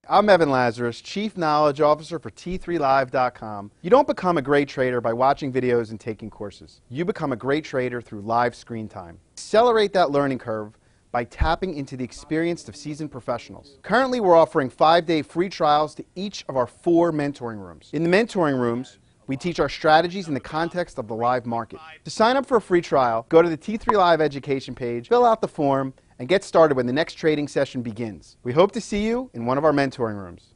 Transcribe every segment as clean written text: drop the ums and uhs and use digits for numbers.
I'm Evan Lazarus, Chief Knowledge Officer for T3Live.com. You don't become a great trader by watching videos and taking courses. You become a great trader through live screen time. Accelerate that learning curve by tapping into the experience of seasoned professionals. Currently, we're offering 5-day free trials to each of our 4 mentoring rooms. In the mentoring rooms, we teach our strategies in the context of the live market. To sign up for a free trial, go to the T3 Live education page, fill out the form, and get started when the next trading session begins. We hope to see you in one of our mentoring rooms.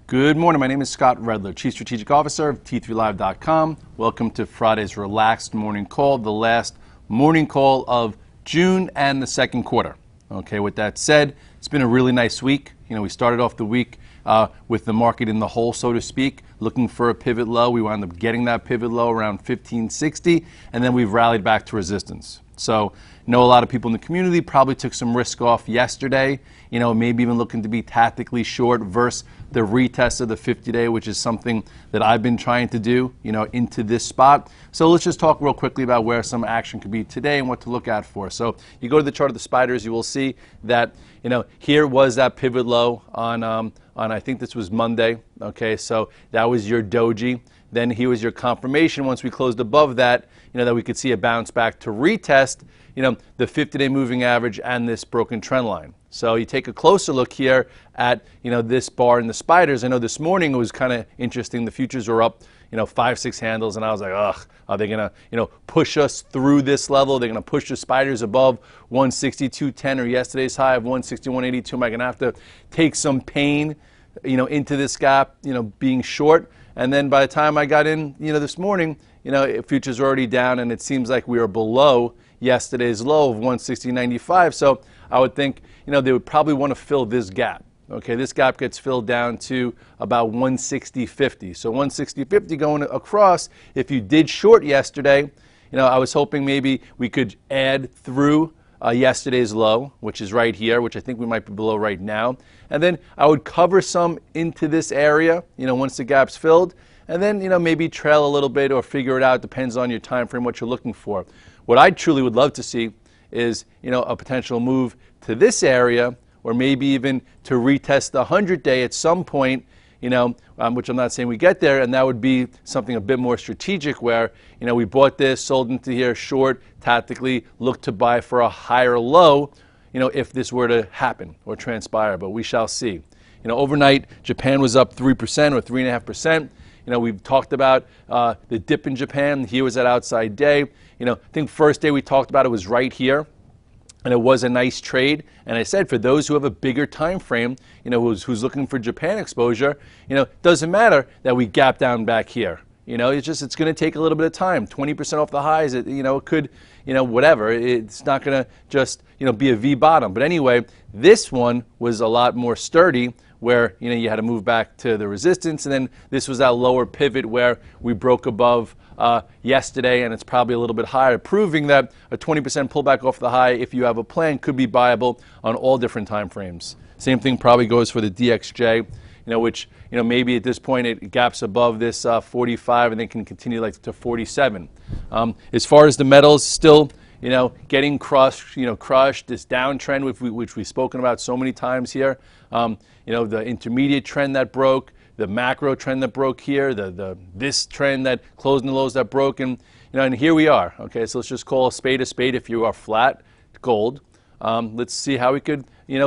Good morning. My name is Scott Redler, Chief Strategic Officer of T3Live.com. Welcome to Friday's relaxed morning call, the last morning call of June and the second quarter. Okay, with that said, it's been a really nice week. We started off the week with the market in the hole, so to speak, looking for a pivot low. We wound up getting that pivot low around 1560, and then we've rallied back to resistance. So I know a lot of people in the community probably took some risk off yesterday, maybe even looking to be tactically short versus the retest of the 50-day, which is something that I've been trying to do, into this spot. So let's just talk real quickly about where some action could be today and what to look out for. So you go to the chart of the spiders, you will see that, here was that pivot low on I think this was Monday. Okay, so that was your doji. Then here was your confirmation once we closed above that, that we could see a bounce back to retest, the 50-day moving average and this broken trend line. So you take a closer look here at, this bar in the spiders. I know this morning it was kind of interesting. The futures were up, 5-6 handles, and I was like, ugh, are they going to, push us through this level? They're going to push the spiders above 162.10 or yesterday's high of 161.82. Am I going to have to take some pain, into this gap, being short? And then by the time I got in, this morning, futures are already down, and it seems like we are below yesterday's low of 160.95. So I would think, they would probably want to fill this gap. Okay, this gap gets filled down to about 160.50. So 160.50 going across. If you did short yesterday, I was hoping maybe we could add through yesterday's low, which is right here, which I think we might be below right now. And then I would cover some into this area, once the gap's filled, and then, maybe trail a little bit or figure it out. Depends on your time frame, what you're looking for. What I truly would love to see is, a potential move to this area, or maybe even to retest the 100-day at some point, which I'm not saying we get there, and that would be something a bit more strategic where, we bought this, sold into here short, tactically, look to buy for a higher low, if this were to happen or transpire, but we shall see. Overnight, Japan was up 3% or 3.5%. We've talked about the dip in Japan. Here was that outside day. I think first day we talked about it was right here. And it was a nice trade. And I said, for those who have a bigger time frame, who's looking for Japan exposure, doesn't matter that we gap down back here. It's going to take a little bit of time. 20% off the highs. It could, whatever. It's not going to just, be a V bottom. But anyway, this one was a lot more sturdy, where you had to move back to the resistance, and then this was that lower pivot where we broke above yesterday, and it's probably a little bit higher, proving that a 20% pullback off the high, if you have a plan, could be viable on all different time frames. Same thing probably goes for the DXJ, which maybe at this point it gaps above this 45 and then can continue like to 47. As far as the metals, still getting crushed, this downtrend which we've spoken about so many times here. The intermediate trend that broke, the macro trend that broke here, this trend that closed in the lows that broke, and here we are. Okay, so let's just call a spade if you are flat gold. Let's see how we could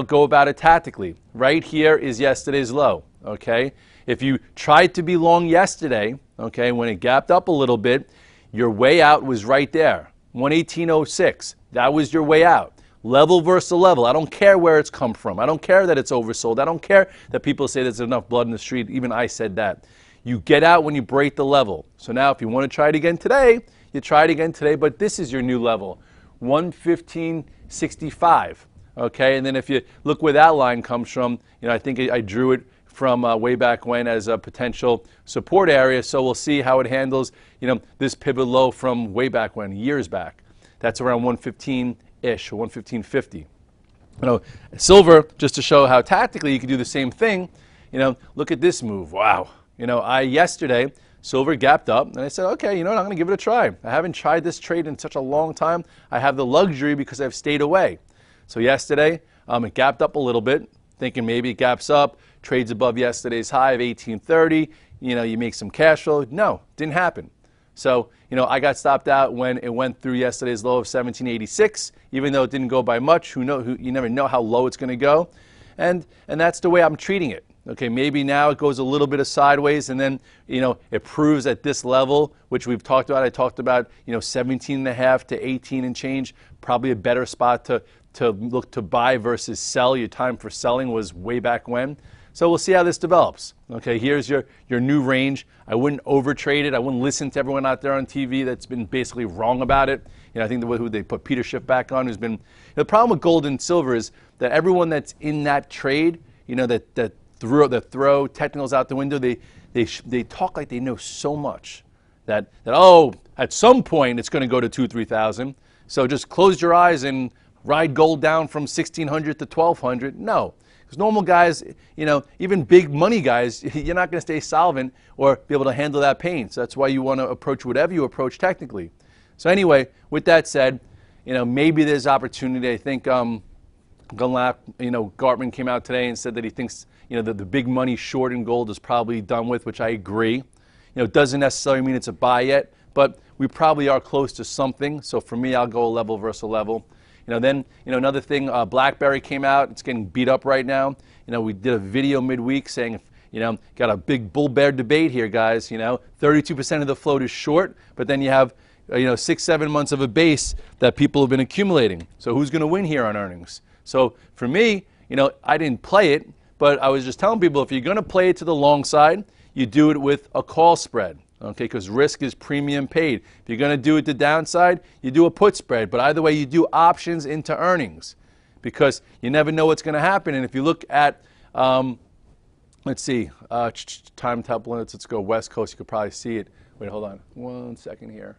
go about it tactically. Right here is yesterday's low. Okay, if you tried to be long yesterday, okay, when it gapped up a little bit, your way out was right there, 118.06. That was your way out. Level versus level. I don't care where it's come from. I don't care that it's oversold. I don't care that people say there's enough blood in the street. Even I said that. You get out when you break the level. So now if you want to try it again today, you try it again today, but this is your new level, 115.65. Okay, and then if you look where that line comes from, I think I drew it from way back when as a potential support area. So we'll see how it handles, this pivot low from way back when, years back. That's around 115-ish or 115.50. Silver, just to show how tactically you can do the same thing, look at this move. Wow. I yesterday silver gapped up, and I said, okay, you know what, I'm going to give it a try. I haven't tried this trade in such a long time. I have the luxury because I've stayed away. So yesterday, it gapped up a little bit, thinking maybe it gaps up, trades above yesterday's high of 1830, you know, you make some cash flow. No, didn't happen. So, you know, I got stopped out when it went through yesterday's low of 1786, even though it didn't go by much. You never know how low it's going to go. And that's the way I'm treating it. Okay, maybe now it goes a little bit of sideways, and then, you know, it proves at this level, which we've talked about. I talked about, you know, 17.5 to 18 and change, probably a better spot to look to buy versus sell. Your time for selling was way back when. So we'll see how this develops. Okay, here's your new range. I wouldn't overtrade it. I wouldn't listen to everyone out there on TV that's been basically wrong about it. You know, I think who they put Peter Schiff back on, who's been. The problem with gold and silver is that everyone that's in that trade, you know, that throw technicals out the window, they talk like they know so much that oh, at some point it's going to go to 2,000-3,000. So just close your eyes and ride gold down from 1,600 to 1,200. No. Because normal guys, you know, even big money guys, you're not going to stay solvent or be able to handle that pain. So that's why you want to approach whatever you approach technically. So anyway, with that said, you know, maybe there's opportunity. I think Gunlap, you know, Gartman came out today and said that he thinks, you know, that the big money short in gold is probably done with, which I agree. You know, it doesn't necessarily mean it's a buy yet, but we probably are close to something. So for me, I'll go a level versus a level. You know, then, you know, another thing, BlackBerry came out. It's getting beat up right now. You know, we did a video midweek saying, you know, got a big bull-bear debate here, guys. You know, 32% of the float is short, but then you have, you know, 6-7 months of a base that people have been accumulating. So who's going to win here on earnings? So for me, you know, I didn't play it, but I was just telling people if you're going to play it to the long side, you do it with a call spread. Okay, because risk is premium paid. If you're going to do it the downside, you do a put spread. But either way, you do options into earnings because you never know what's going to happen. And if you look at, let's see, time templates, let's go West Coast. You could probably see it. Wait, hold on 1 second here.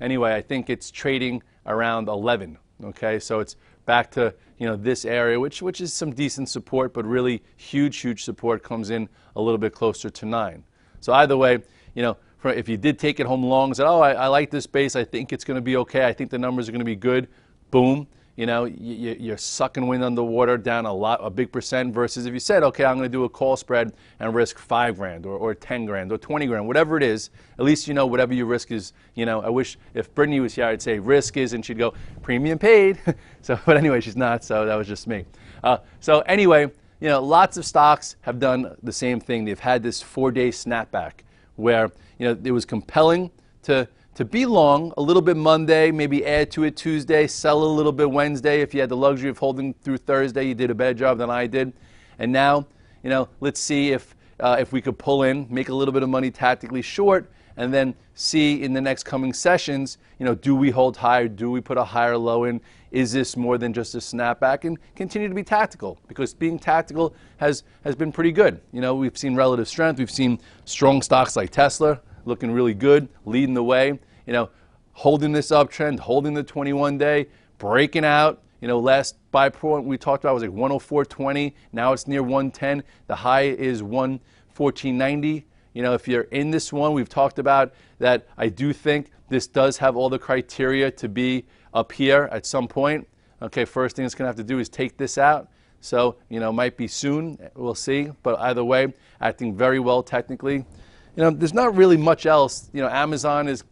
Anyway, I think it's trading around 11. Okay, so it's back to, you know, this area, which is some decent support, but really huge support comes in a little bit closer to 9. So either way, you know, if you did take it home long, said, oh, I like this base, I think it's going to be okay, I think the numbers are going to be good, boom, you know, you're sucking wind underwater down a big percent versus if you said, okay, I'm going to do a call spread and risk 5 grand or 10 grand or 20 grand, whatever it is, at least you know whatever your risk is. You know, I wish if Brittany was here, I'd say risk is, and she'd go, premium paid. So, but anyway, she's not, so that was just me. So anyway, you know, lots of stocks have done the same thing. They've had this 4-day snapback where, you know, it was compelling to be long a little bit Monday, maybe add to it Tuesday, sell a little bit Wednesday. If you had the luxury of holding through Thursday, you did a better job than I did. And now, you know, let's see if we could pull in, make a little bit of money tactically short, and then see in the next coming sessions, you know, do we hold higher? Do we put a higher low in? Is this more than just a snapback? And continue to be tactical, because being tactical has been pretty good. You know, we've seen relative strength. We've seen strong stocks like Tesla looking really good, leading the way, you know, holding this uptrend, holding the 21-day, breaking out. You know, last buy point we talked about was like 104.20. Now it's near 110. The high is 114.90. You know, if you're in this one, we've talked about that. I do think this does have all the criteria to be up here at some point. Okay, first thing it's going to have to do is take this out. So, you know, might be soon. We'll see. But either way, acting very well technically. You know, there's not really much else. You know, Amazon is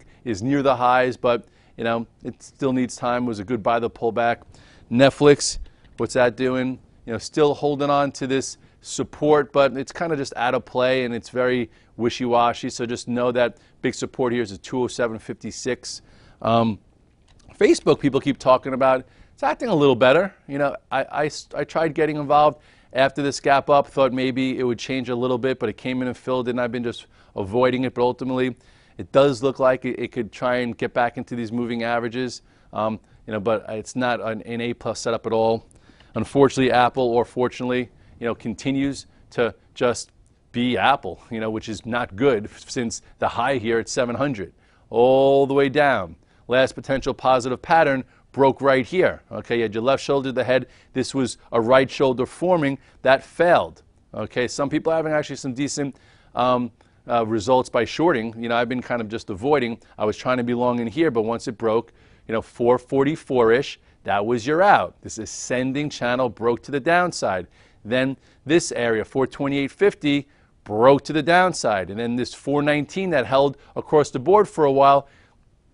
near the highs, but, you know, it still needs time. It was a good buy the pullback. Netflix, what's that doing? You know, still holding on to this support, but it's kind of just out of play and it's very wishy-washy. So just know that big support here is a 207.56. Facebook, people keep talking about. It's acting a little better. You know, I tried getting involved after this gap up, thought maybe it would change a little bit, but it came in and filled, and I've been just avoiding it. But ultimately, it does look like it could try and get back into these moving averages. You know, but it's not an A+ setup at all. Unfortunately, Apple, or fortunately, you know, continues to just be Apple, you know, which is not good since the high here at 700, all the way down. Last potential positive pattern broke right here. Okay, you had your left shoulder to the head. This was a right shoulder forming. That failed. Okay, some people are having actually some decent results by shorting. You know, I've been kind of just avoiding. I was trying to be long in here, but once it broke, you know, 444-ish, that was your out. This ascending channel broke to the downside. Then this area, 428.50, broke to the downside. And then this 419 that held across the board for a while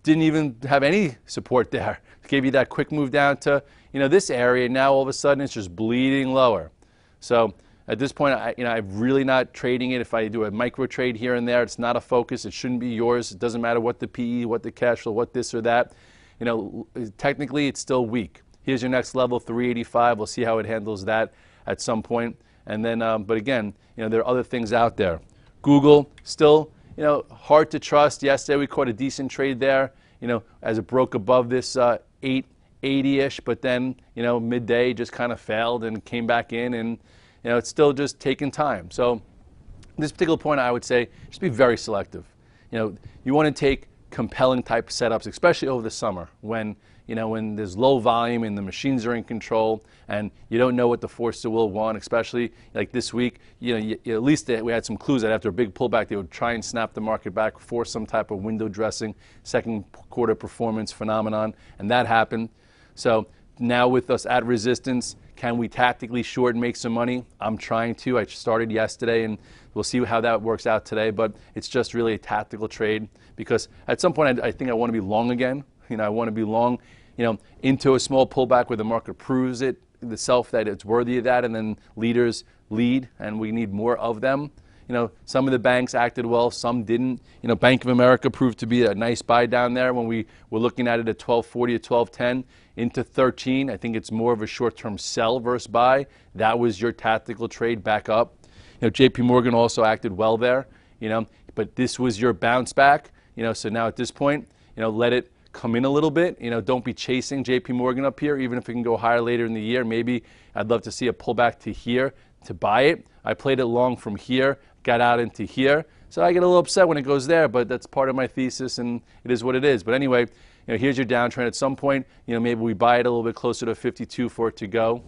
didn't even have any support there. Gave you that quick move down to, you know, this area. Now all of a sudden it's just bleeding lower. So at this point, I'm really not trading it. If I do a micro trade here and there, it's not a focus. It shouldn't be yours. It doesn't matter what the PE, what the cash flow, what this or that. You know, technically it's still weak. Here's your next level, 385. We'll see how it handles that at some point. And then, but again, you know, there are other things out there. Google, still, you know, hard to trust. Yesterday we caught a decent trade there, you know, as it broke above this 880-ish, but then, you know, midday just kind of failed and came back in, and, you know, it's still just taking time. So at this particular point, I would say just be very selective. You know, you want to take compelling type setups, especially over the summer when, you know, when there's low volume and the machines are in control and you don't know what the force of will want, especially like this week. You know, at least we had some clues that after a big pullback, they would try and snap the market back for some type of window dressing, second quarter performance phenomenon, and that happened. So now with us at resistance, can we tactically short and make some money? I'm trying to. I started yesterday, and we'll see how that works out today, but it's just really a tactical trade because at some point I think I want to be long again. You know, I want to be long, you know, into a small pullback where the market proves it, the self that it's worthy of that, and then leaders lead, and we need more of them. You know, some of the banks acted well, some didn't. You know, Bank of America proved to be a nice buy down there when we were looking at it at 1240 to 1210 into 13. I think it's more of a short-term sell versus buy. That was your tactical trade back up. You know, JP Morgan also acted well there, you know, but this was your bounce back, you know, so now at this point, you know, let it come in a little bit. You know, don't be chasing JP Morgan up here, even if it can go higher later in the year. Maybe I'd love to see a pullback to here to buy it. I played it long from here, got out into here. So I get a little upset when it goes there, but that's part of my thesis, and it is what it is. But anyway, you know, here's your downtrend. At some point, you know, maybe we buy it a little bit closer to 52 for it to go.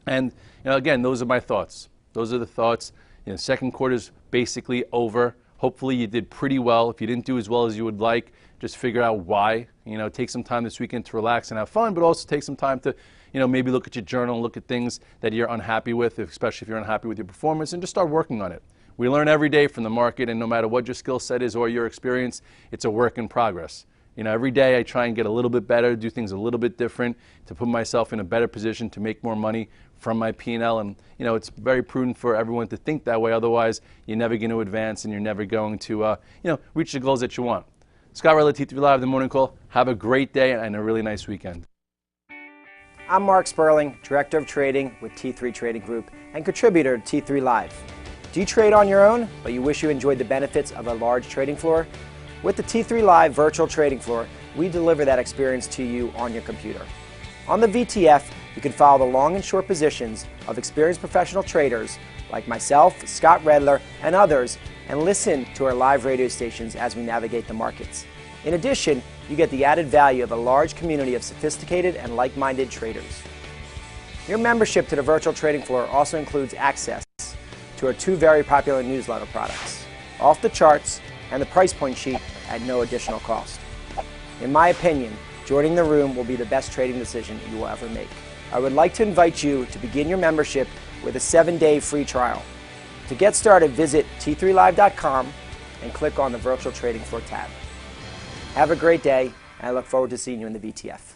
And, you know, again, those are my thoughts. Those are the thoughts. You know, second quarter's basically over. Hopefully you did pretty well. If you didn't do as well as you would like, just figure out why. You know, take some time this weekend to relax and have fun, but also take some time to, you know, maybe look at your journal and look at things that you're unhappy with, especially if you're unhappy with your performance, and just start working on it. We learn every day from the market, and no matter what your skill set is or your experience, it's a work in progress. You know, every day I try and get a little bit better, do things a little bit different to put myself in a better position to make more money from my P&L. And, you know, it's very prudent for everyone to think that way. Otherwise, you're never going to advance and you're never going to, you know, reach the goals that you want. Scott Redler, T3 Live, The Morning Call. Have a great day and a really nice weekend. I'm Mark Sperling, Director of Trading with T3 Trading Group and contributor to T3 Live. Do you trade on your own, but you wish you enjoyed the benefits of a large trading floor? With the T3 Live virtual trading floor, we deliver that experience to you on your computer. On the VTF, you can follow the long and short positions of experienced professional traders like myself, Scott Redler, and others, and listen to our live radio stations as we navigate the markets. In addition, you get the added value of a large community of sophisticated and like-minded traders. Your membership to the virtual trading floor also includes access to our two very popular newsletter products, Off the Charts and the Price Point Sheet at no additional cost. In my opinion, joining the room will be the best trading decision you will ever make. I would like to invite you to begin your membership with a 7-day free trial. To get started, visit t3live.com and click on the Virtual Trading Floor tab. Have a great day, and I look forward to seeing you in the VTF.